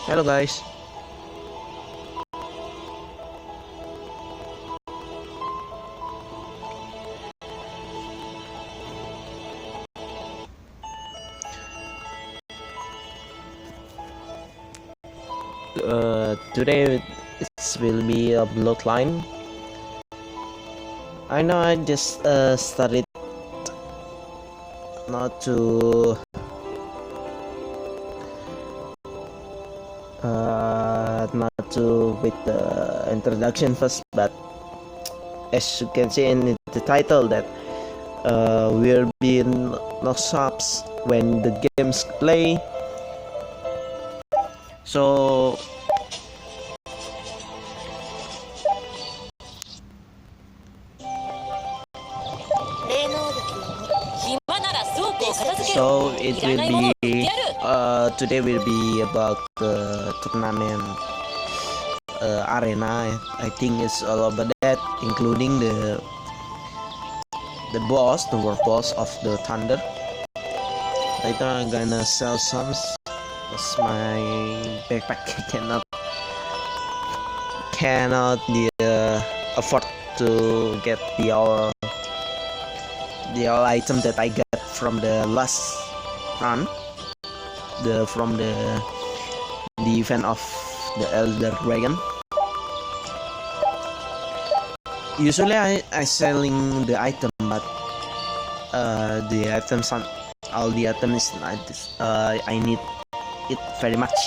Hello guys. Today it will be a BloodLine. I know I just started not to with the introduction first, but as you can see in the title that will be no subs when the games play. So it will be today will be about the tournament arena. I think it's all about that, including the boss, the world boss of the thunder. Later I'm gonna sell some because my backpack cannot afford to get the all item that I got from the last run, from the event of the Elder Dragon. Usually I selling the item, but the items on all the items I need it very much.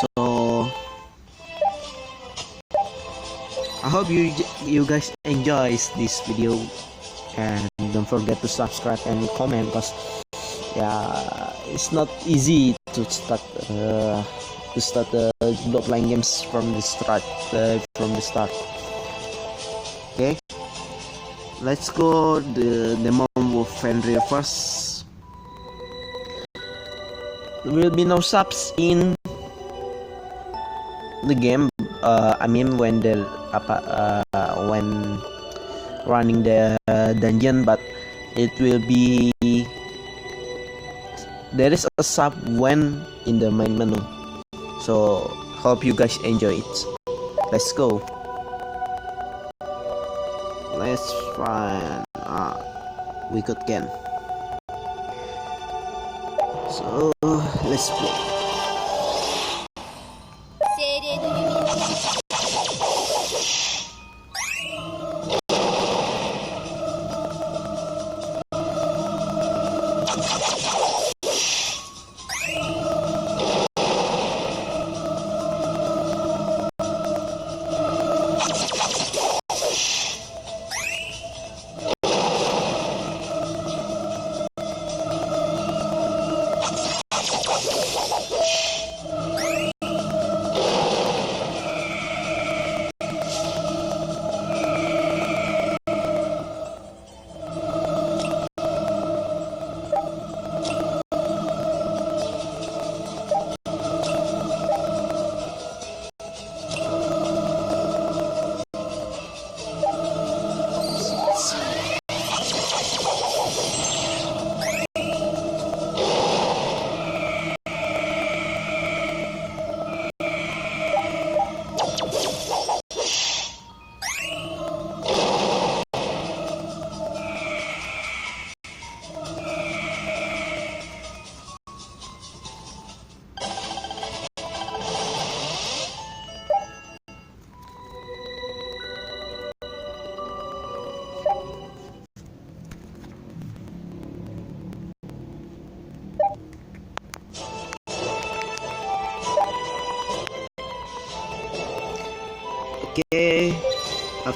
So I hope you guys enjoy this video, and don't forget to subscribe and comment, because yeah, it's not easy to start the BloodLine games from the start. Okay, let's go the demo of Fenrir first. There will be no subs in the game. I mean when when running the dungeon, but it will be, there is a sub when in the main menu. So hope you guys enjoy it. Let's go. Let's try. We could again. So let's play.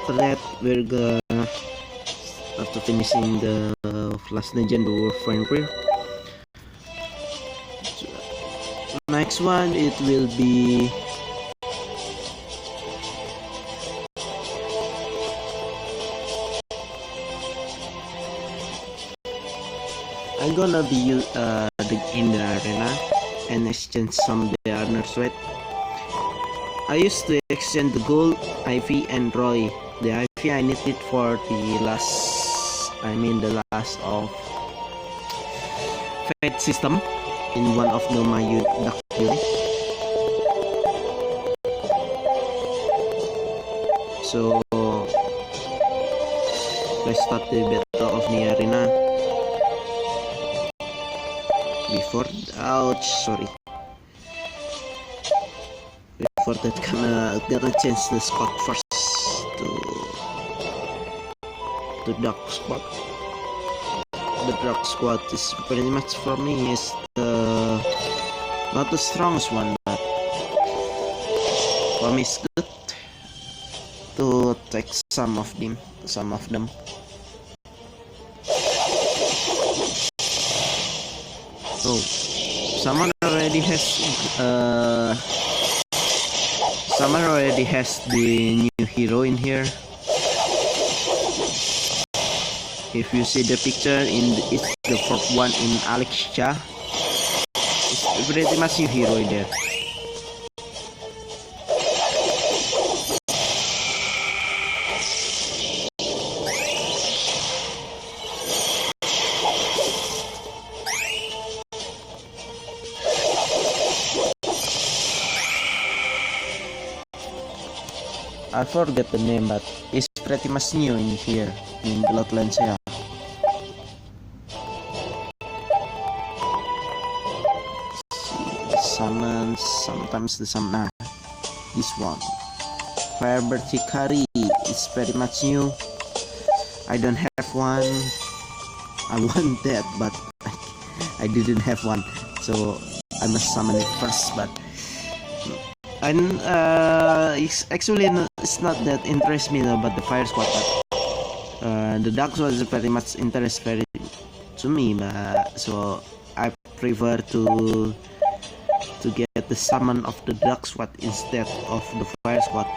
after that we're gonna, after finishing the last dungeon, the War Frontier, next one it will be I'm gonna be in the arena and exchange some of the armor sweat. I used to exchange the gold, Ivy, and Roy. The Ivy I need it for the last of Fate system in one of my duck unit. So let's start the battle of the arena. Before that, gonna change the squad first to dark squad. The dark squad is pretty much for me is the not the strongest one, but for me it's good to take some of them. So someone already has the new hero in here. If you see the picture it's the fourth one in Alexia. It's pretty much new hero in there. I forget the name, but it's pretty much new in here in BloodLine. Summons, sometimes the summon. This one, Firebird Hikari, is pretty much new. I don't have one. I want that, but I didn't have one, so I must summon it first. But and it's not that interest me about the fire squad, but the dark squad is pretty much interest very to me, but so I prefer to get the summon of the dark squad instead of the fire squad.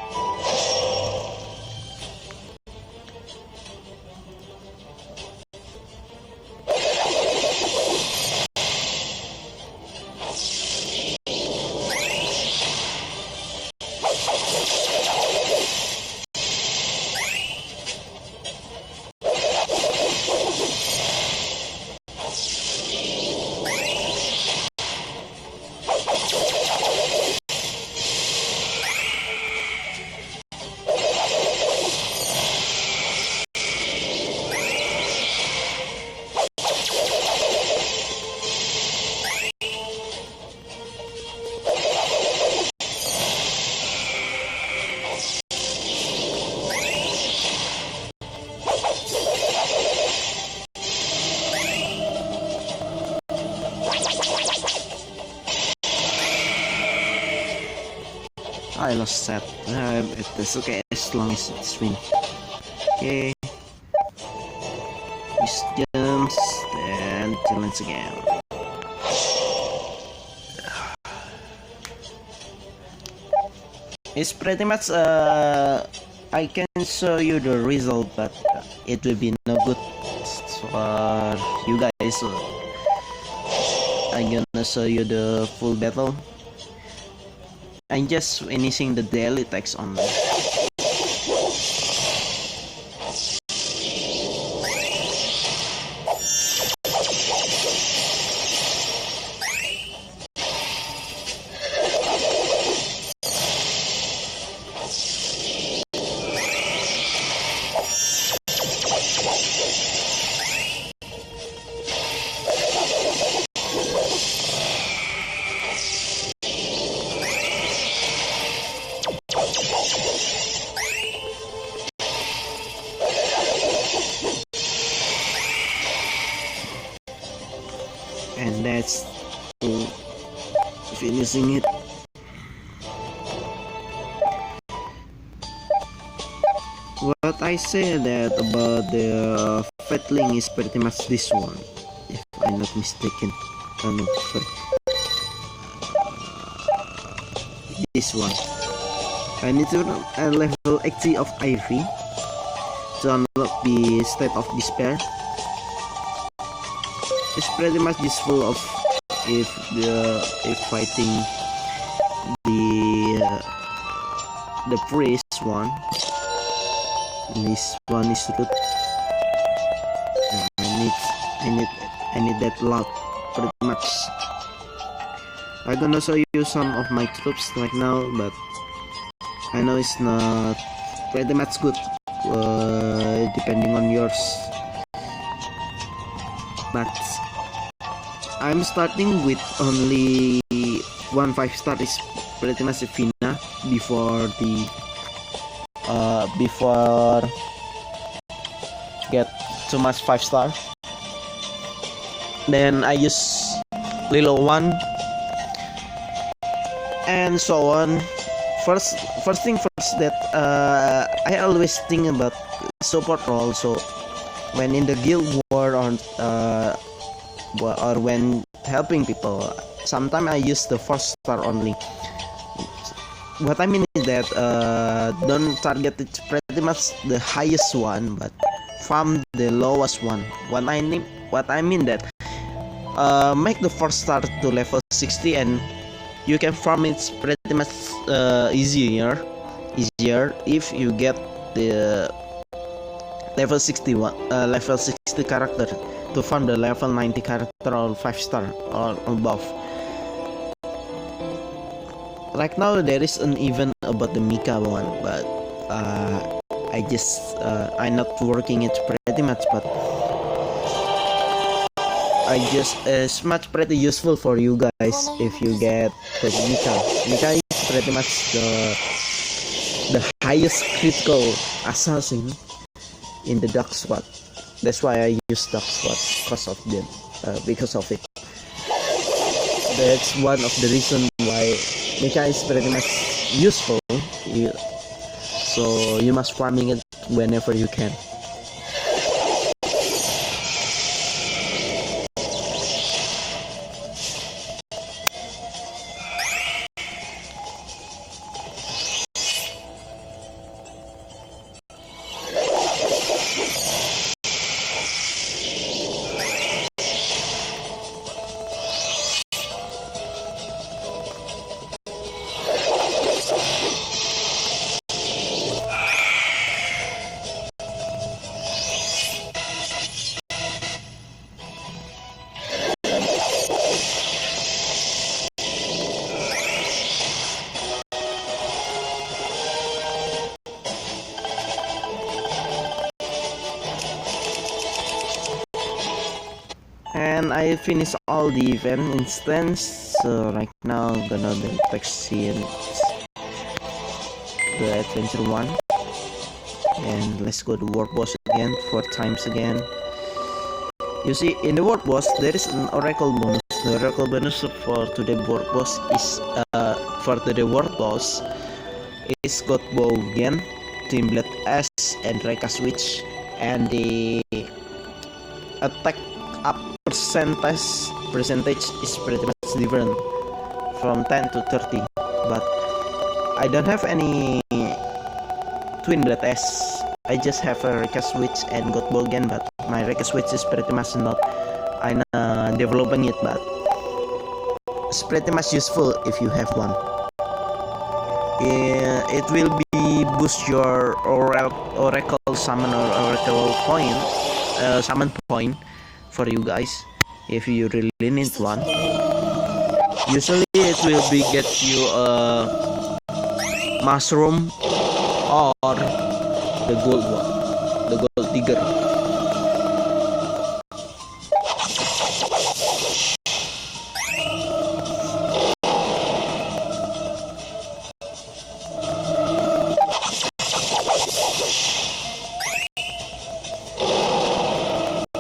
I lost that. It's okay as long as it's win. Okay. These jumps and challenge again. It's pretty much I can show you the result, but it will be no good for you guys. So I'm gonna show you the full battle. I'm just finishing the daily text only. And that's finishing it. What I say that about the Fatling is pretty much this one, if I'm not mistaken. Oh no, sorry. This one. I need to level 80 of Ivy to unlock the State of Despair. It's pretty much useful of if fighting the priest one. This one is root. I need that lot pretty much. I'm gonna show you some of my troops right now, but I know it's not pretty much good depending on yours. But I'm starting with only 1 5-star is pretty much a Fina before the before get too much 5-star. Then I use Lilo 1 and so on. First thing first, that I always think about support role. So when in the guild war or when helping people, sometimes I use the 4-star only. What I mean is that don't target it pretty much the highest one, but farm the lowest one. What I mean that make the 4-star to level 60 and you can farm it pretty much easier if you get the level 61 level 60 character to farm the level 90 character or 5-star or above. Right now there is an event about the Mika one, but I'm not working it pretty much, but it's much pretty useful for you guys if you get the Mika. Mika is pretty much the highest critical assassin in the Dark Squad. That's why I use Dark Squad because of it. That's one of the reasons why Mika is pretty much useful. So you must farming it whenever you can. And I finished all the event instance, so right now gonna the next scene the adventure 1, and let's go to world boss again 4 times again. You see, in the world boss there is an oracle bonus. The oracle bonus for today world boss is God Bow again, Team Blood S and Reka Switch, and the attack up percentage is pretty much different from 10 to 30, but I don't have any Twin Blood S. I just have a Reka Switch and God Bow again, but my Reka Switch is pretty much not I'm developing it, but it's pretty much useful if you have one. It will be boost your oracle summon or oracle point summon point for you guys if you really need one. Usually it will be get you a mushroom or the gold one, the gold digger.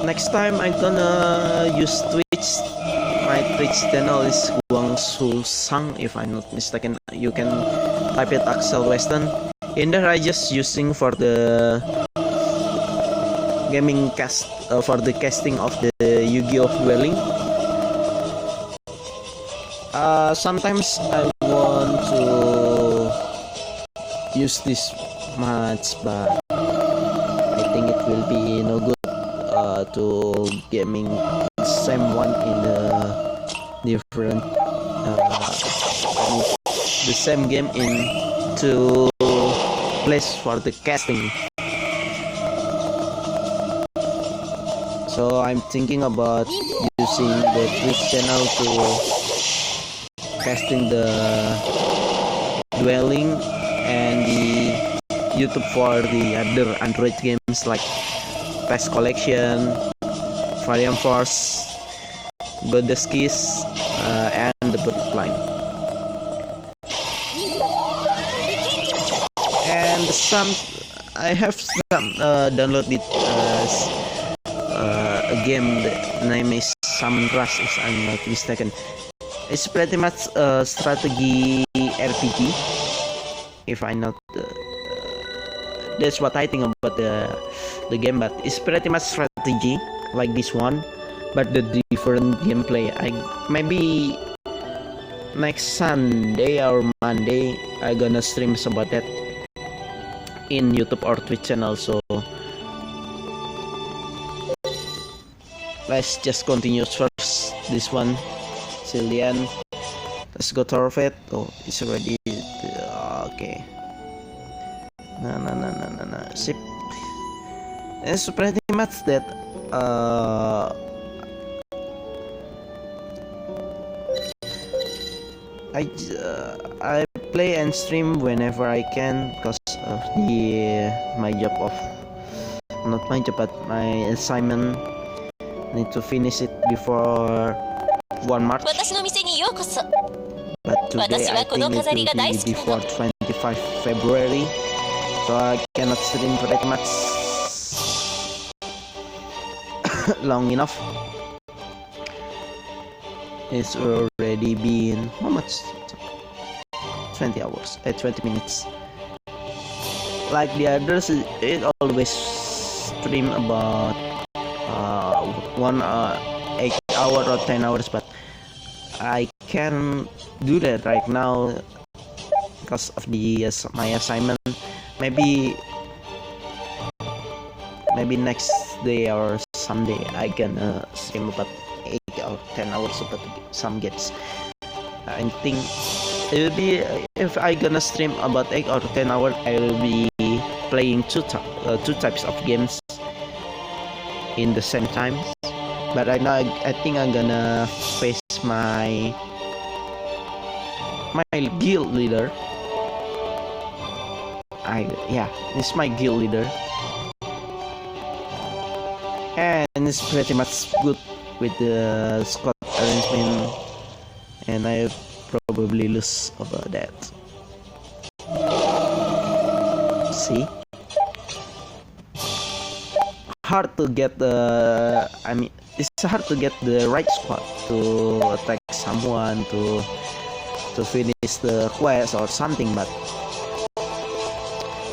Next time I'm gonna use Twitch. My Twitch channel is Guang Sul Sang, if I'm not mistaken. You can type it Axel Western. In there I just using for the gaming cast for the casting of the Yu-Gi-Oh! Dueling. Sometimes I want to use this match, but I think it will be no good to gaming same one in the different the same game in two place for the casting. So I'm thinking about using the Twitch channel to casting the Dueling and the YouTube for the other Android games like Pest Collection, Valiant Force, Goddess Kiss, and the BloodLine. And I have some downloaded a game. The name is Summon Rush, if I'm not mistaken. It's pretty much a strategy RPG. If I not, that's what I think about the game. But it's pretty much strategy like this one, but the different gameplay. Maybe next Sunday or Monday I gonna stream about that in YouTube or Twitch channel. So let's just continue first this one. Cillian, let's go Torvet. Oh, it's already okay. No. Sip. It's pretty much that. I play and stream whenever I can because of my job of not my job but my assignment. Need to finish it before 1 March. But today I think it will be before 25 February, so I cannot stream pretty much long enough. It's already been how much? 20 hours, 20 minutes. Like the others, it always stream about 8 hours or 10 hours, but I can do that right now because of my assignment. Maybe next day or someday I can stream about 8 or 10 hours about some games. I think it will be, if I gonna stream about 8 or 10 hours, I will be playing two types of games in the same time. But right now I think I'm gonna face my guild leader. This is my guild leader, and it's pretty much good with the squad arrangement, and I probably lose about that. See, hard to get it's hard to get the right squad to attack someone to finish the quest or something, but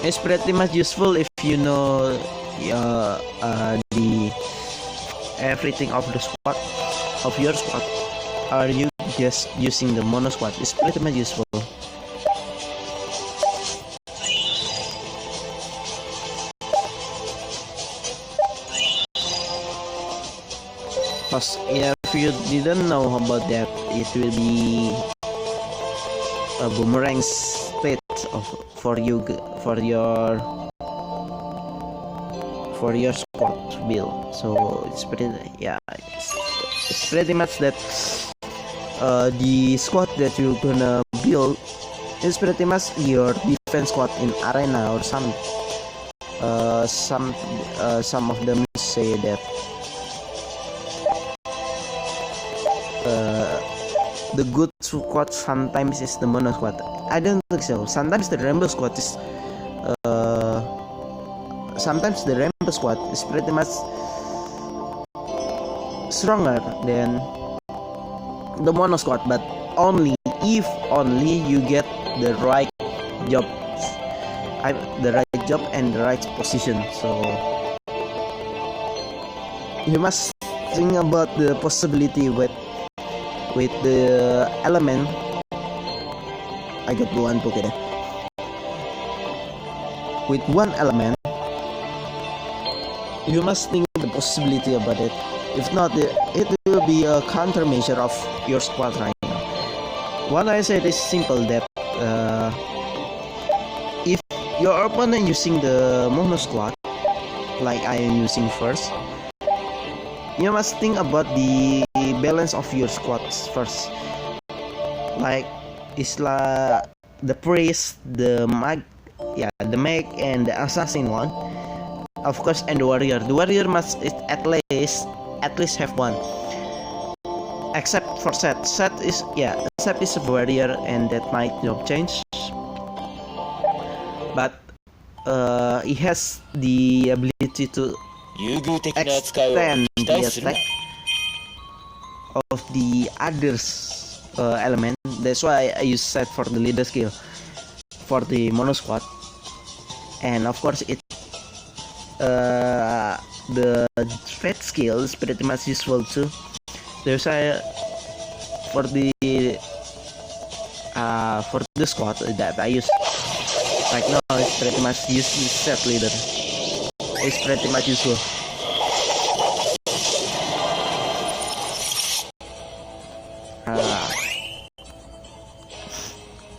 it's pretty much useful if you know the everything of the squad of your squad. Are you just using the mono squad? It's pretty much useful. Because if you didn't know about that, it will be a boomerang state for your squad build. So it's pretty much that the squad that you're gonna build is pretty much your defense squad in arena or some of them say that the good squad sometimes is the mono squad. I don't think so. Sometimes the rainbow squad is pretty much stronger than the mono squad, but only if you get the right job, and the right position. So you must think about the possibility with the element. I got the one book in it. With one element, you must think the possibility about it. If not, it will be a countermeasure of your squad right now. What I said is simple, that if your opponent using the mono squad, like I am using first, you must think about the balance of your squads first. Like Isla, the priest, the mag, the mag and the assassin one, of course, and the warrior. The warrior must at least have one. Except for Set. Set is a warrior, and that might not change. But he has the ability to extend the attack of the others element. That's why I use Set for the leader skill for the mono squad, and of course the fate skill is pretty much useful too. There's for the squad that I use right now, it's pretty much useless. Set leader, it's pretty much useful.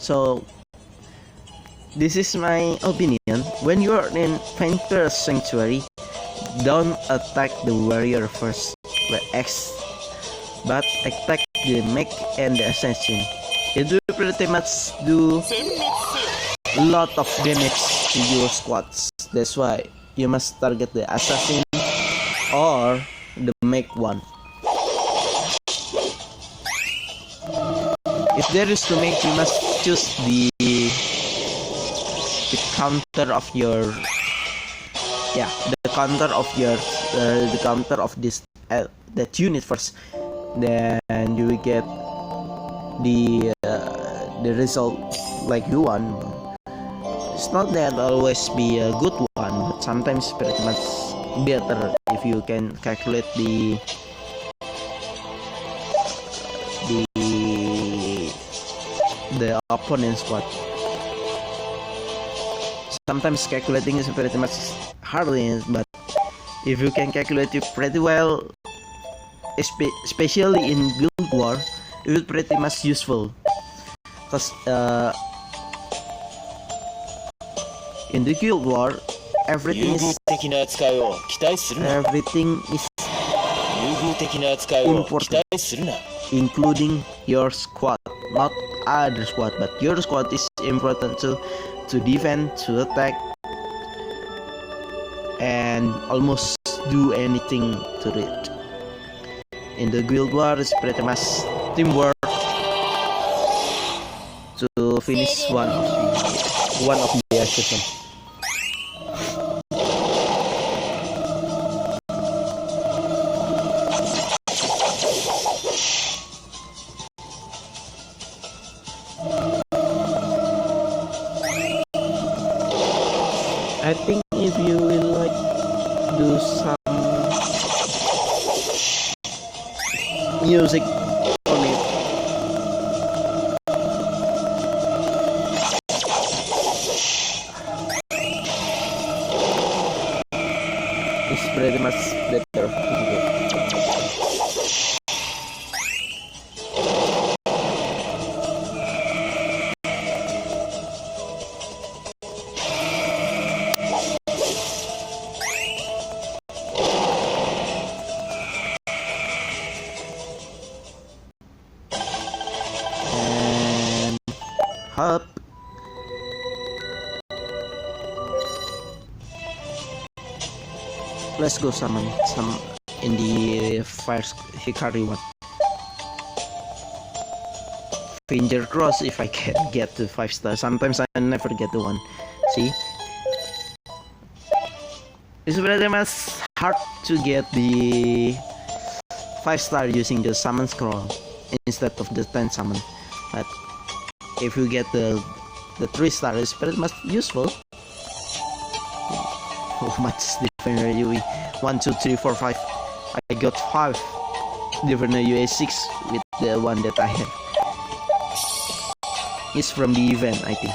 So this is my opinion. When you are in Painter Sanctuary, don't attack the warrior first, but attack the mech and the assassin. It will pretty much do a lot of damage to your squads. That's why you must target the assassin or the mech one. If there is to make, you must choose the counter of your the counter of this that unit first. Then you will get the result like you want. It's not that always be a good one, but sometimes pretty much better if you can calculate the opponent's squad. Sometimes calculating is pretty much hard, but if you can calculate it pretty well, especially in Guild War, it will pretty much useful. Because in the Guild War, everything is important, including your squad, not other squad, but your squad is important to defend, to attack, and almost do anything to it. In the Guild War, it's pretty much teamwork to finish one of the achievements. I think if you will like do some music on it, it's pretty much better. Up. Let's go summon some in the fire Hikari one. Finger cross if I can get the 5 star. Sometimes I never get the one. See, it's very much hard to get the 5 star using the summon scroll instead of the 10 summon, but if you get the 3 star, it's pretty much useful. How much different are you? 1, 2, 3, 4, 5. I got 5 different UA6 with the one that I have. It's from the event, I think.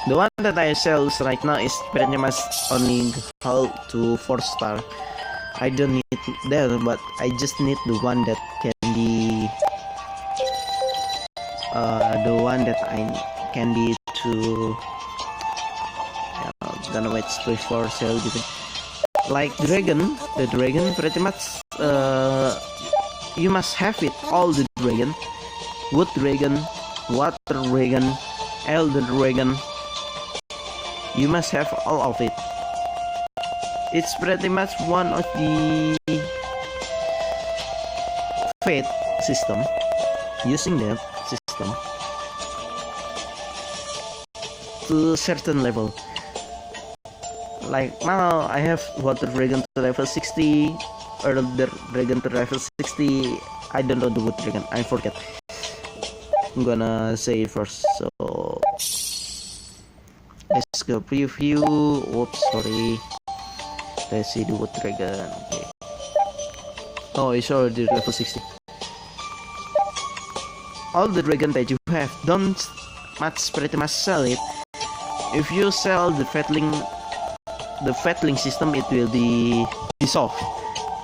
The one that I sell right now is pretty much only hull to 4 star. I don't need that, but I just need the one that can be the one that I can be to gonna wait before sale gitu. Like dragon, the dragon pretty much you must have it, all the dragon, wood dragon, water dragon, elder dragon. You must have all of it. It's pretty much one of the fate system, using that system to certain level. Like now I have water dragon to level 60, elder dragon to level 60. I don't know the wood dragon, I forget. I'm gonna say it first, so let's go preview. Oops, sorry. Let's see the wood dragon. Okay. Oh, it's already level 60. All the dragon that you have, don't pretty much sell it. If you sell the fatling system, it will be dissolved.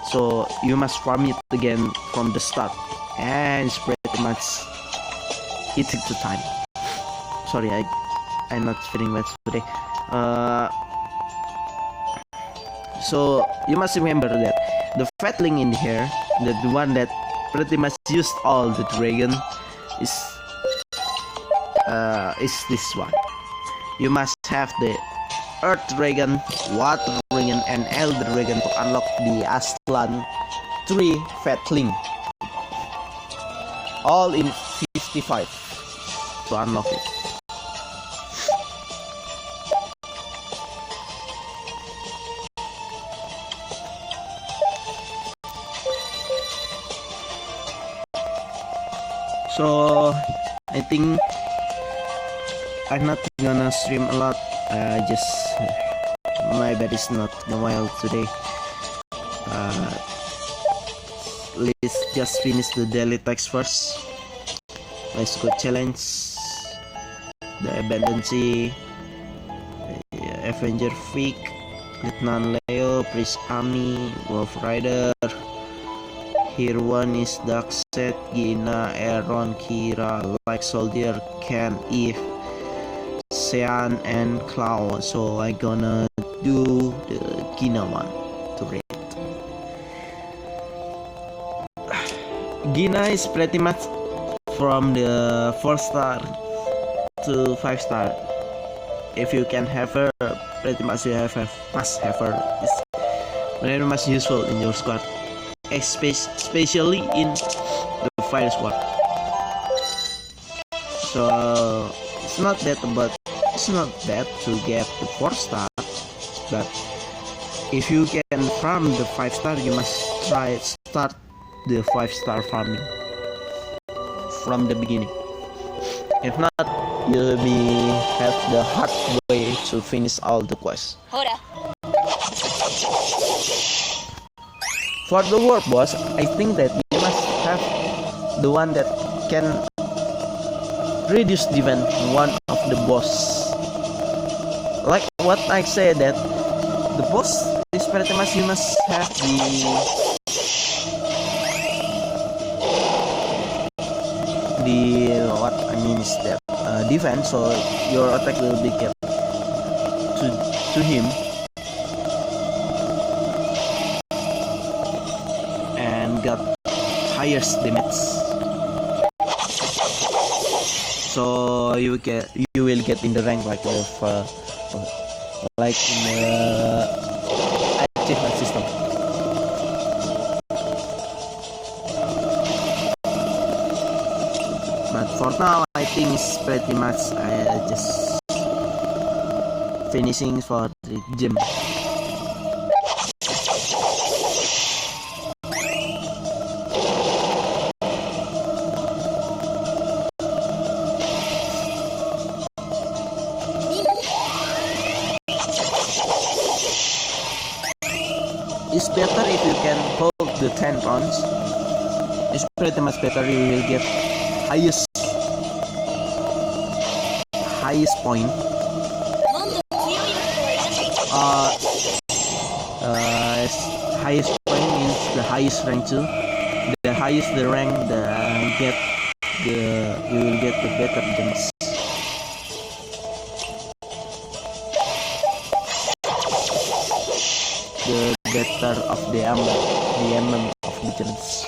So you must farm it again from the start, and it's pretty much it takes the time. Sorry, I'm not feeling well today. So you must remember that the fatling in here, the one that pretty much used all the dragon, is this one. You must have the earth dragon, water dragon, and elder dragon to unlock the Aslan 3 fatling. All in 55 to unlock it. So I think I'm not gonna stream a lot. Just my bed is not well today. Let's just finish the daily text first. Let's go challenge the Abundancy, Avenger Vic, Lieutenant Leo, Priest Ami, Wolf Rider. Here one is Darkset, Gina, Aaron, Kira, Like Soldier, Ken, Eve, Sean, and Cloud. So I gonna do the Gina one to read. Gina is pretty much from the 4 star to 5 star. If you can have her, pretty much you must have her. It's very much useful in your squad, especially in the fire squad. So it's not bad to get the 4 star, but if you can farm the 5 star, you must start the 5 star farming from the beginning. If not, you'll have the hard way to finish all the quests. For the world boss, I think that you must have the one that can reduce defense one of the boss. Like what I said, that the boss is pretty much you must have the what I mean is that defense, so your attack will be kept to him and got highest damage. So you will get in the rank like in the achievement system. But for now, I think it's pretty much just finishing for the gym. It's better if you can hold the 10 pounds. It's pretty much better. You will get highest point. Highest point means the highest rank too. The highest the rank, you will get the better gems. The better of the amount of the gems.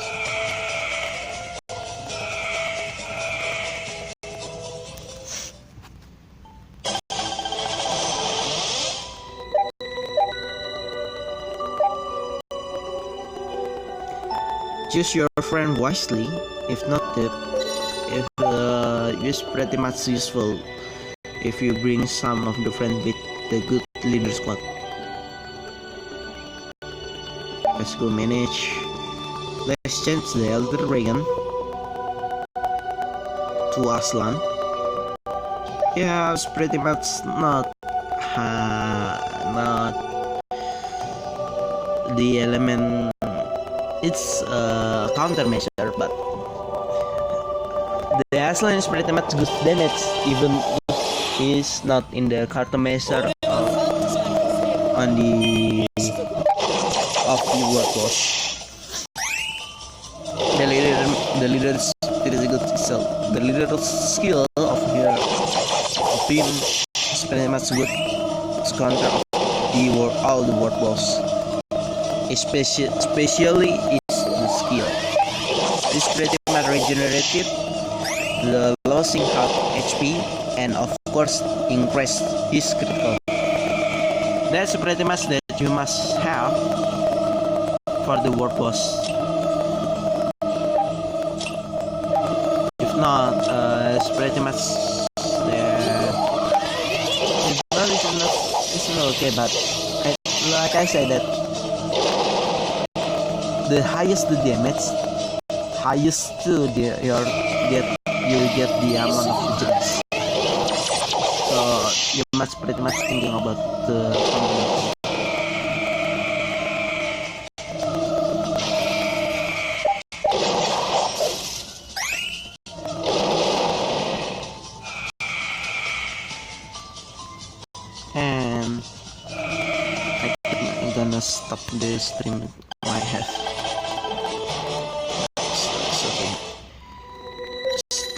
Choose your friend wisely. If not, it's pretty much useful if you bring some of the friend with the good leader squad. Let's go manage. Let's change the Elder Dragon to Aslan. Yeah, it's pretty much not the element. It's a countermeasure, but the Aslan is pretty much good damage, even if he's not in the countermeasure on the of the workforce. The leader's pretty good itself. The leader's skill of him is pretty much good. It's counter of all the workforce. Especially is the skill. It's pretty much regenerative, losing half HP, and of course increase his critical. That's pretty much that you must have for the world boss. If not, it's pretty much it's not okay, but like I said that the highest the damage, highest to you get the amount of the gems. So you must pretty much thinking about the combination. And I'm gonna stop the stream I have.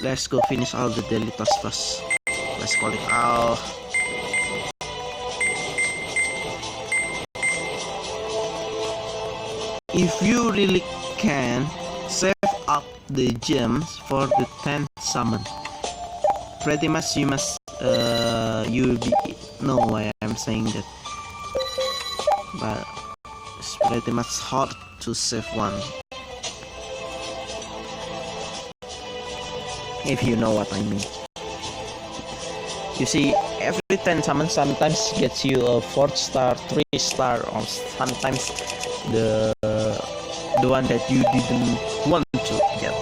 Let's go finish all the daily tasks first. Let's call it out. If you really can, save up the gems for the 10th summon. Pretty much you must you will be know why I'm saying that, but it's pretty much hard to save one. If you know what I mean. You see, every 10 summon sometimes gets you a 4 star, 3 star, or sometimes the one that you didn't want to get.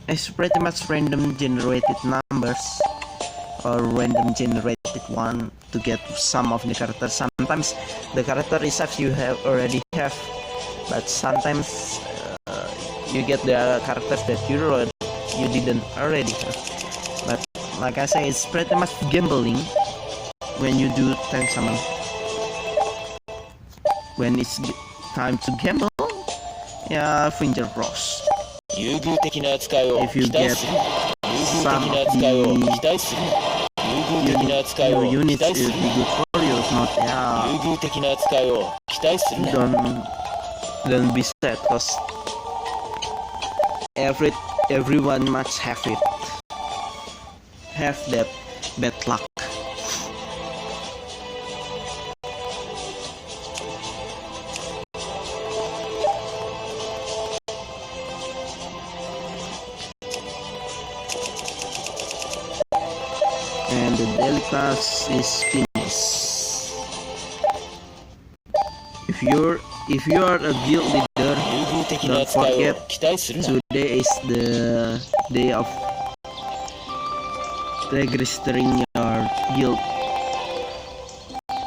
It's pretty much random generated numbers or random generated one to get some of the characters. Sometimes the character reserves you already have, but sometimes you get the characters that you didn't already have. But like I say, it's pretty much gambling when you do 10 summon. When it's time to gamble, yeah, finger cross. If you get some of your units, it will be good for you. If not, yeah, don't be sad, cause everyone must have it. Have that bad luck. And the daily task is finished. If you are a guild leader, don't forget today is the day of registering your guild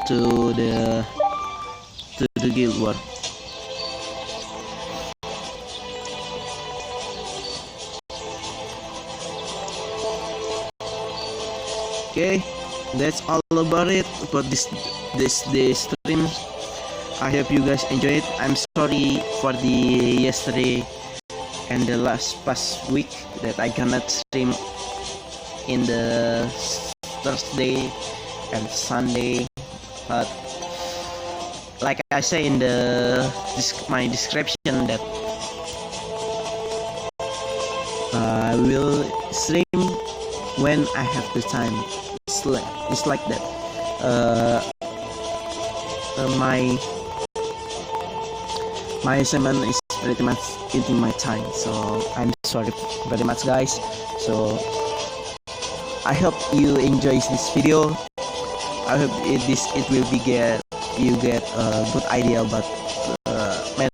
to the guild war. Okay, that's all about it for this stream. I hope you guys enjoy it. I'm sorry for the yesterday and the past week that I cannot stream in the Thursday and Sunday, but like I say in my description that I will stream when I have the time. It's like that. My assignment is pretty much eating my time, so I'm sorry very much, guys. So I hope you enjoy this video. I hope it will you get a good idea about